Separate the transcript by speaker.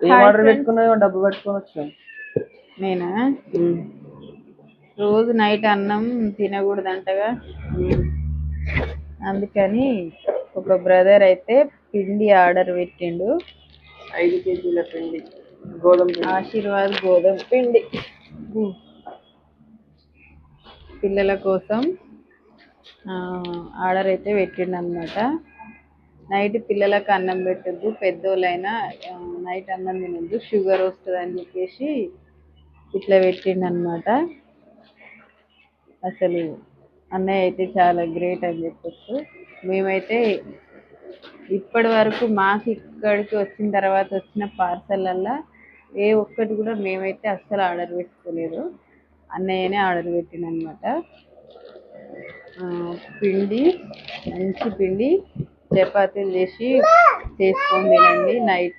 Speaker 1: ఏం ఆర్డర్ పెట్టుకున్నావు? డబ్బు పెట్టుకొని వచ్చాను.
Speaker 2: నేనా రోజు నైట్ అన్నం తినకూడదంటగా, అందుకని ఒక బ్రదర్ అయితే పిండి ఆర్డర్ పెట్టిండు.
Speaker 1: 5 కేజీల పిండి, గోధుమ పిండి.
Speaker 2: ఆశీర్వాద్ గోధుమ పిండి పిల్లల కోసం ఆర్డర్ అయితే పెట్టిండు అనమాట. నైట్ పిల్లలకు అన్నం పెట్టద్దు, పెద్దోళ్ళైనా నైట్ అన్నం తినద్దు, షుగర్ వస్తుంది అని చెప్పేసి ఇట్లా పెట్టిండు అనమాట. అసలు అన్నయ్య అయితే చాలా గ్రేట్ అని చెప్పొచ్చు. మేమైతే ఇప్పటి వరకు మాకు ఇక్కడికి వచ్చిన తర్వాత వచ్చిన పార్సల్లల్లా ఏ ఒక్కటి కూడా మేమైతే అస్సలు ఆర్డర్ పెట్టుకోలేదు. అన్నయ్యనే ఆర్డర్ పెట్టిండు అనమాట. పిండి, మంచి పిండి చపాతీలు చేసుకొని తినండి నైట్.